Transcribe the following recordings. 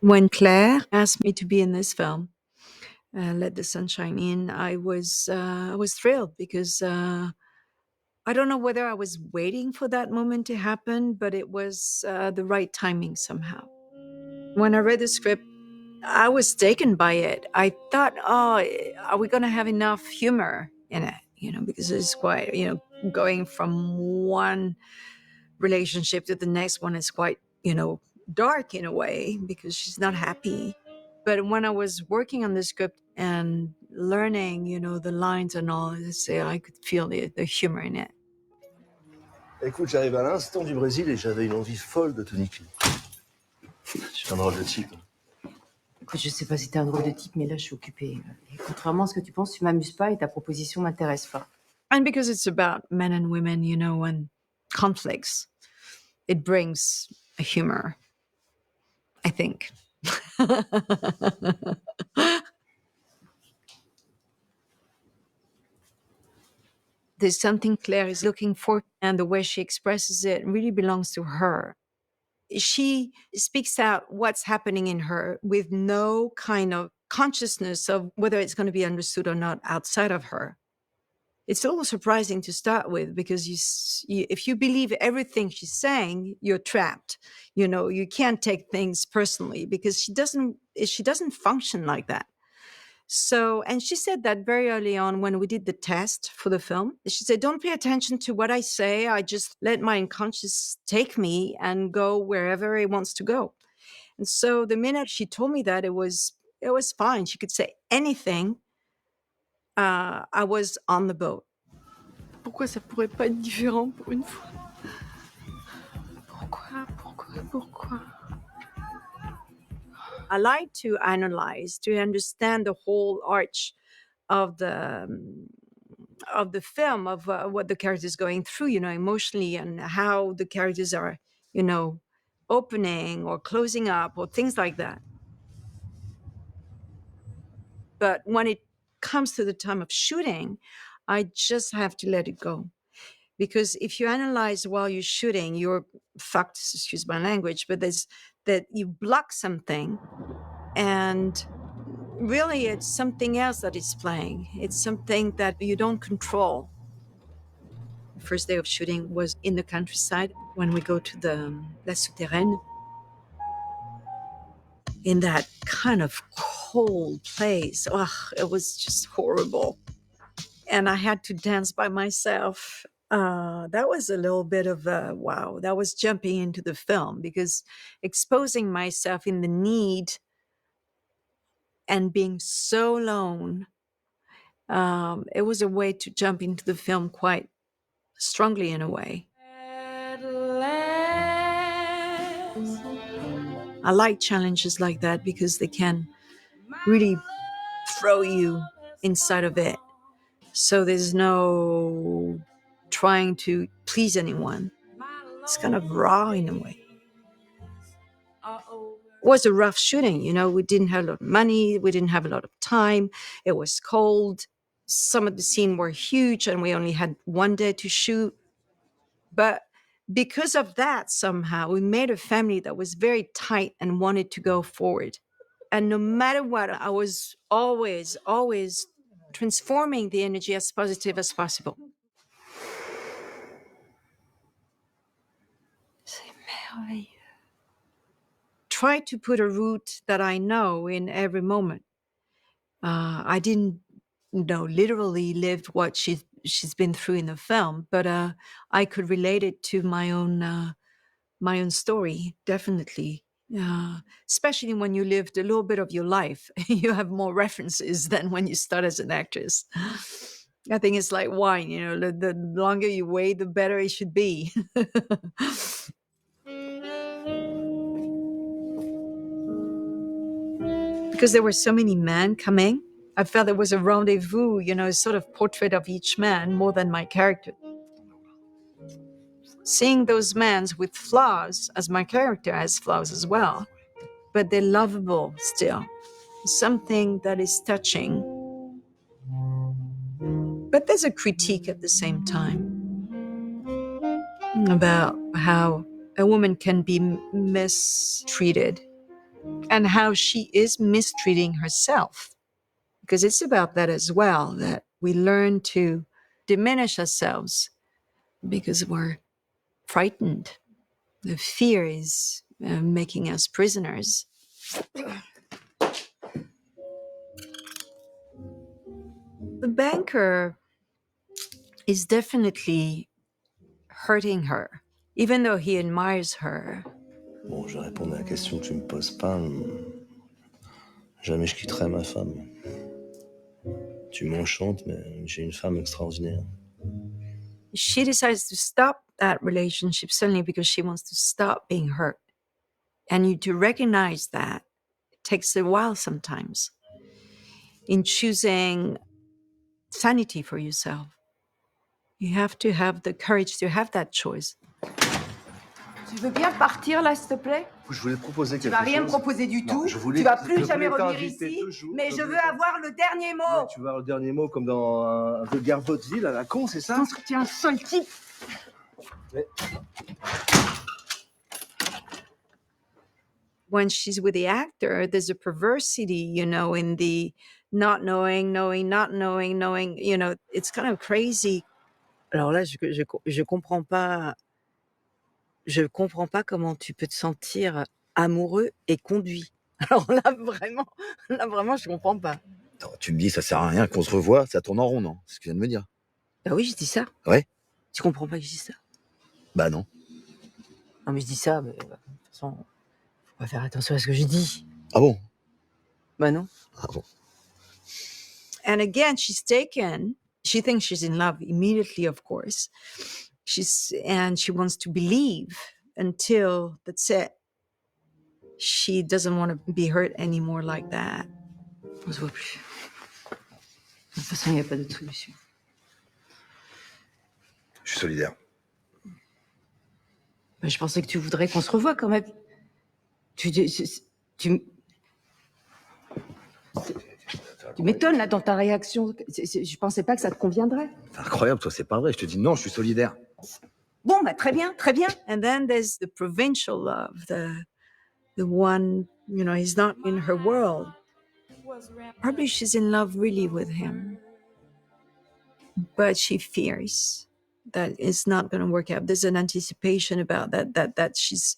When Claire asked me to be in this film, Let the Sunshine In, I was thrilled because I don't know whether I was waiting for that moment to happen, but it was the right timing somehow. When I read the script, I was taken by it. I thought, oh, are we going to have enough humor in it? Because it's quite, going from one relationship to the next one is quite, dark in a way because she's not happy. But when I was working on the script and learning, the lines and all, I could feel the humor in it. Écoute, j'arrive à l'instant du Brésil et j'avais une envie folle de te niquer. Je suis un drôle de type. Écoute, je sais pas si t'es un drôle de type, mais là, je suis occupée. Et contrairement à ce que tu penses, tu m'amuses pas et ta proposition m'intéresse pas. And because it's about men and women, and conflicts, it brings a humor, I think. There's something Claire is looking for, and the way she expresses it really belongs to her. She speaks out what's happening in her with no kind of consciousness of whether it's going to be understood or not outside of her. It's a little surprising to start with because if you believe everything she's saying, you're trapped. You can't take things personally because she doesn't function like that. So, and she said that very early on when we did the test for the film. She said, don't pay attention to what I say. I just let my unconscious take me and go wherever it wants to go. And so the minute she told me that, it was fine. She could say anything. I was on the boat. Pourquoi ça pourrait pas être différent pour une fois? Pourquoi? I like to analyze, to understand the whole arch of the film, of what the character is going through, emotionally, and how the characters are, opening or closing up or things like that. But when it comes to the time of shooting, I just have to let it go. Because if you analyze while you're shooting, you're fucked, excuse my language, but that you block something, and really it's something else that is playing. It's something that you don't control. The first day of shooting was in the countryside when we go to the La Souterraine, in that kind of cold place. Ugh, it was just horrible. And I had to dance by myself. That was a little bit of a wow. That was jumping into the film because exposing myself in the need and being so alone, it was a way to jump into the film quite strongly in a way. I like challenges like that because they can really throw you inside of it. So there's no trying to please anyone. It's kind of raw in a way. It was a rough shooting, we didn't have a lot of money, we didn't have a lot of time, it was cold. Some of the scenes were huge and we only had one day to shoot. But because of that, somehow we made a family that was very tight and wanted to go forward. And no matter what, I was always transforming the energy as positive as possible. C'est merveilleux. Try to put a route that I know in every moment. I didn't, literally live what she's been through in the film, but I could relate it to my own story, definitely. Especially when you lived a little bit of your life, you have more references than when you start as an actress. I think it's like wine, the longer you wait, the better it should be. Because there were so many men coming, I felt there was a rendezvous, a sort of portrait of each man more than my character. Seeing those men with flaws, as my character has flaws as well, but they're lovable still. Something that is touching. But there's a critique at the same time about how a woman can be mistreated and how she is mistreating herself. Because it's about that as well, that we learn to diminish ourselves because we're frightened. The fear is making us prisoners. The banker is definitely hurting her, even though he admires her. Bon, je vais répondre à la question que tu me poses pas. Jamais je quitterai ma femme. Tu m'enchantes, mais j'ai une femme extraordinaire. She decides to stop that relationship suddenly because she wants to stop being hurt. And you to recognize that it takes a while sometimes in choosing sanity for yourself. You have to have the courage to have that choice. Tu veux bien partir là, s'il te plaît? Je voulais te proposer quelque chose. Tu vas rien me proposer du Non, tout. je voulais- Tu vas je plus jamais voulais revenir t'inviter ici. toujours, Mais je je voulais veux avoir le dernier mot. Ouais, tu vas avoir le dernier mot comme dans un vulgaire vaudeville à la con, c'est ça? Tu es un seul type. Mais- When she's with the actor, there's a perversity, in the not knowing, not knowing, it's kind of crazy. Alors là, je comprends pas. Je comprends pas comment tu peux te sentir amoureux et conduit. Alors là vraiment, je comprends pas. Attends, tu me dis, ça sert à rien qu'on se revoie, ça tourne en rond, non? C'est ce que tu viens de me dire. Bah oui, je dis ça. Ouais? Tu comprends pas que je dis ça? Bah non. Non, mais je dis ça, mais de toute façon, faut pas faire attention à ce que je dis. Ah bon? Bah non. Ah bon. And again, she's taken. She thinks she's in love immediately, of course. And she wants to believe until that's it. She doesn't want to be hurt anymore like that. On se voit plus. De toute façon, il n'y a pas d'autre solution. Je suis solidaire. Bah, je pensais que tu voudrais qu'on se revoie quand même. Tu m'étonnes là dans ta réaction. Je pensais pas que ça te conviendrait. C'est incroyable, toi, c'est pas vrai. Je te dis non, je suis solidaire. Bon, bah très bien, très bien. And then there's the provincial love, the one, he's not in her world. Probably she's in love really with him, but she fears that it's not going to work out. There's an anticipation about that she's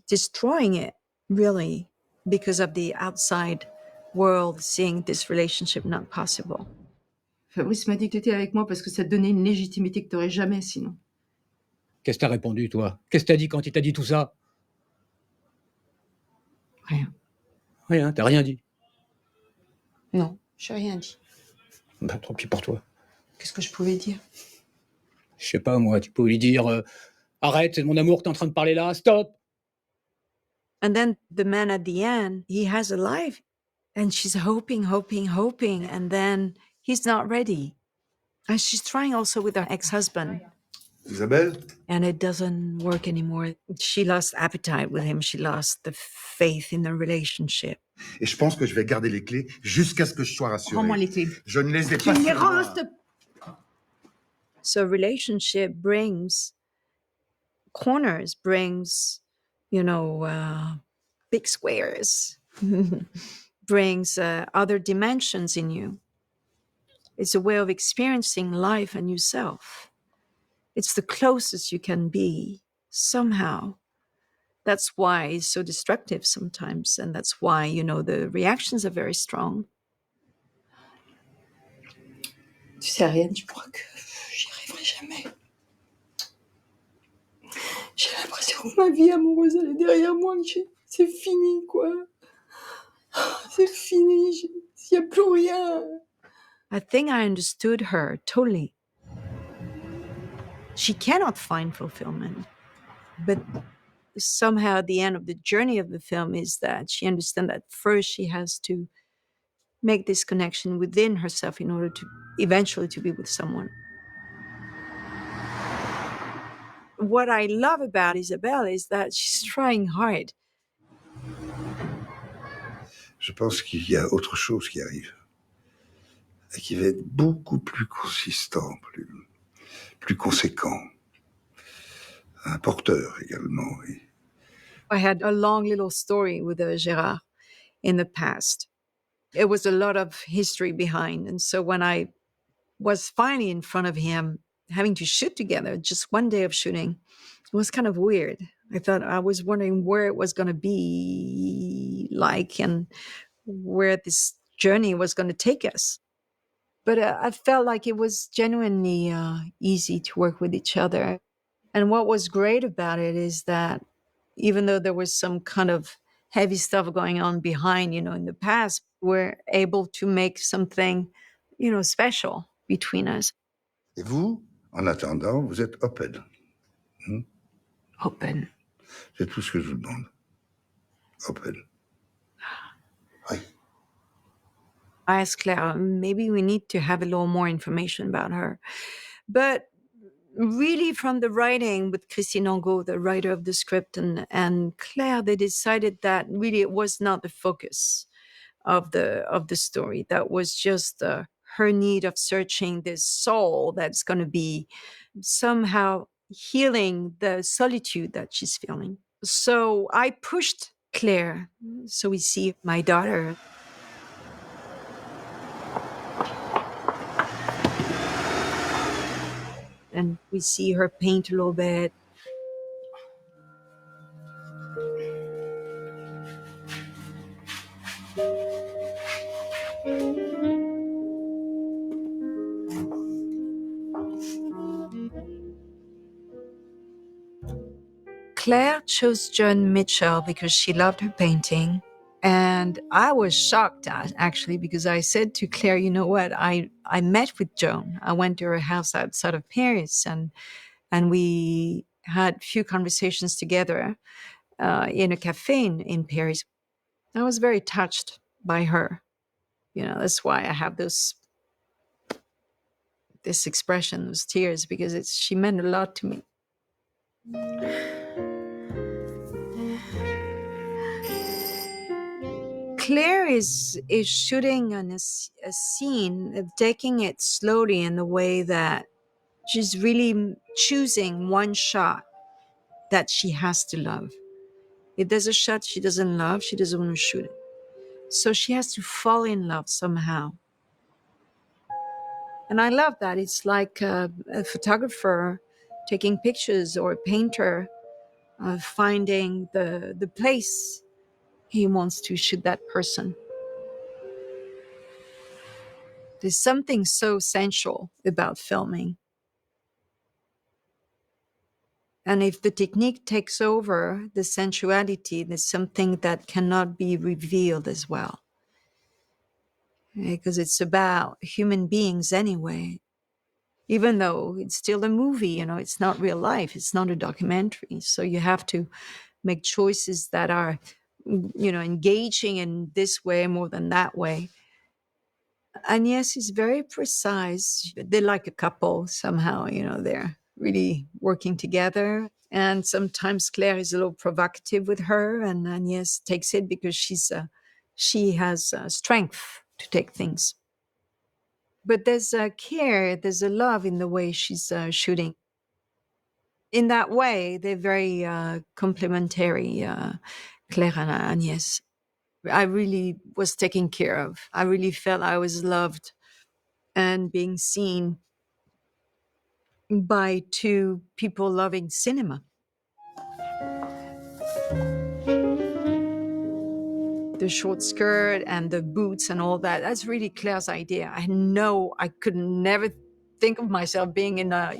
destroying it really because of the outside world seeing this relationship not possible. Fabrice m'a dit que tu étais avec moi parce que ça te donnait une légitimité que tu n'aurais jamais sinon. Qu'est-ce que t'as répondu, toi? Qu'est-ce que t'as dit quand il t'a dit tout ça? Rien. Rien, t'as rien dit. Non, j'ai rien dit. Bah, tant pis pour toi. Qu'est-ce que je pouvais dire? Je sais pas, moi, tu peux lui dire arrête, c'est de mon amour que t'es en train de parler là, stop! And then the man at the end, he has a life and she's hoping, and then he's not ready. And she's trying also with her ex-husband. Isabelle? And it doesn't work anymore. She lost appetite with him. She lost the faith in the relationship. Et je pense que je vais garder les clés jusqu'à ce que je sois rassuré. Rends-moi les clés. Je ne les ai Tu pas me les sur rends, moi. s'il te- So relationship brings corners, brings, big squares, brings other dimensions in you. It's a way of experiencing life and yourself. It's the closest you can be somehow. That's why it's so destructive sometimes. And that's why, the reactions are very strong. Tu sais, Ariane, je crois que j'y arriverai jamais. J'ai l'impression que ma vie amoureuse, elle est derrière moi, que c'est fini, quoi. C'est fini, il n'y a plus rien. I think I understood her totally. She cannot find fulfillment, but somehow the end of the journey of the film is that she understands that first she has to make this connection within herself in order to eventually to be with someone. What I love about Isabelle is that she's trying hard. Je pense qu'il y a autre chose qui arrive. Et qui va être beaucoup plus consistant, plus conséquent. Un porteur également, oui. I had a long little story with Gérard in the past. It was a lot of history behind. And so when I was finally in front of him, having to shoot together, just one day of shooting, it was kind of weird. I was wondering where it was going to be like and where this journey was going to take us. But I felt like it was genuinely easy to work with each other. And what was great about it is that even though there was some kind of heavy stuff going on behind, in the past, we're able to make something, special between us. Et vous, en attendant, vous êtes open. Open. C'est tout ce que je vous demande. Open. Oui. I asked Claire, maybe we need to have a little more information about her. But really, from the writing with Christine Angot, the writer of the script, and Claire, they decided that really it was not the focus of the story. That was just her need of searching this soul that's going to be somehow healing the solitude that she's feeling. So I pushed Claire. So we see my daughter. And we see her paint a little bit. Claire chose Joan Mitchell because she loved her painting. And I was shocked, actually, because I said to Claire, you know what, I met with Joan. I went to her house outside of Paris, and we had a few conversations together in a cafe in Paris. I was very touched by her. That's why I have this expression, those tears, because she meant a lot to me. Claire is shooting on a scene, of taking it slowly in the way that she's really choosing one shot that she has to love. If there's a shot she doesn't love, she doesn't want to shoot it. So she has to fall in love somehow. And I love that. It's like a photographer taking pictures, or a painter finding the place he wants to shoot that person. There's something so sensual about filming. And if the technique takes over the sensuality, there's something that cannot be revealed as well. Because it's about human beings anyway. Even though it's still a movie, it's not real life. It's not a documentary. So you have to make choices that are, engaging in this way more than that way. Agnès is very precise. They're like a couple somehow, they're really working together. And sometimes Claire is a little provocative with her, and Agnès takes it because she has strength to take things. But there's a care, there's a love in the way she's shooting. In that way, they're very complementary, Claire and Agnès. I really was taken care of. I really felt I was loved and being seen by two people loving cinema. The short skirt and the boots and all that, that's really Claire's idea. I know I could never think of myself being in a,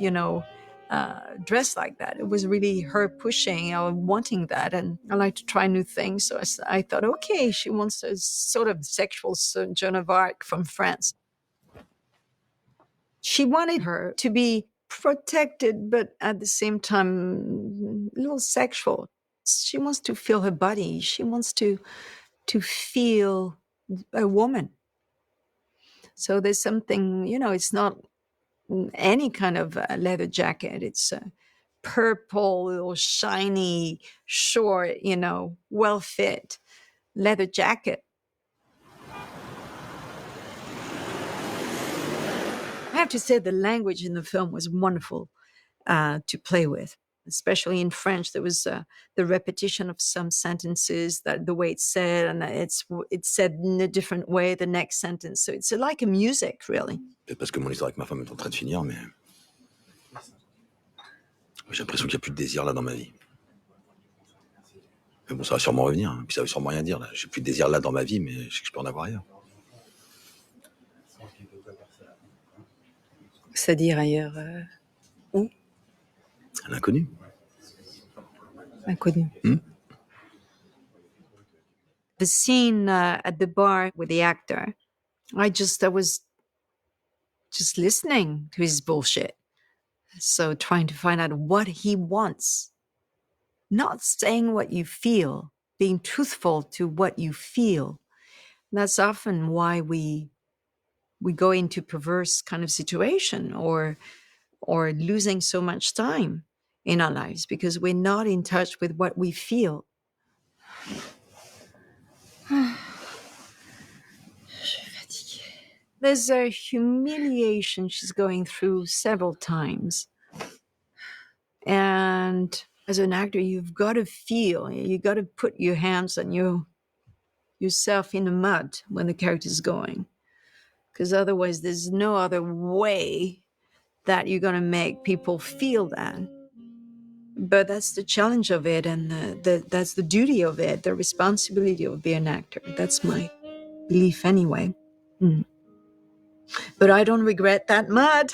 dress like that. It was really her pushing or wanting that. And I like to try new things. So I thought, okay, she wants a sort of sexual Joan of Arc from France. She wanted her to be protected, but at the same time, a little sexual. She wants to feel her body. She wants to feel a woman. So there's something, it's not any kind of leather jacket. It's a purple, little shiny, short, well fit leather jacket. I have to say the language in the film was wonderful to play with. especially in French. There was the repetition of some sentences, that the way it's said, and it's said in a different way the next sentence. So it's like a music, really. Peut-être parce que mon histoire avec ma femme est en train de finir, mais j'ai l'impression qu'il n'y a plus de désir là dans ma vie. Mais bon, ça va sûrement revenir, hein. Puis ça veut sûrement rien dire là. J'ai plus de désir là dans ma vie, mais je sais que je peux en avoir ailleurs. C'est-à-dire ailleurs, où? À l'inconnu. Inconnu. The scene at the bar with the actor, I was just listening to his bullshit. So trying to find out what he wants, not saying what you feel, being truthful to what you feel. That's often why we go into perverse kind of situation or losing so much time in our lives because we're not in touch with what we feel. There's a humiliation she's going through several times. And as an actor, you've got to feel, you got to put your hands on yourself in the mud when the character's going. Because otherwise, there's no other way that you're going to make people feel that. But that's the challenge of it, and that's the duty of it, the responsibility of being an actor. That's my belief anyway. But I don't regret that mud.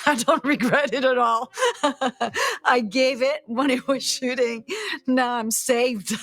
I don't regret it at all. I gave it when it was shooting. Now I'm saved.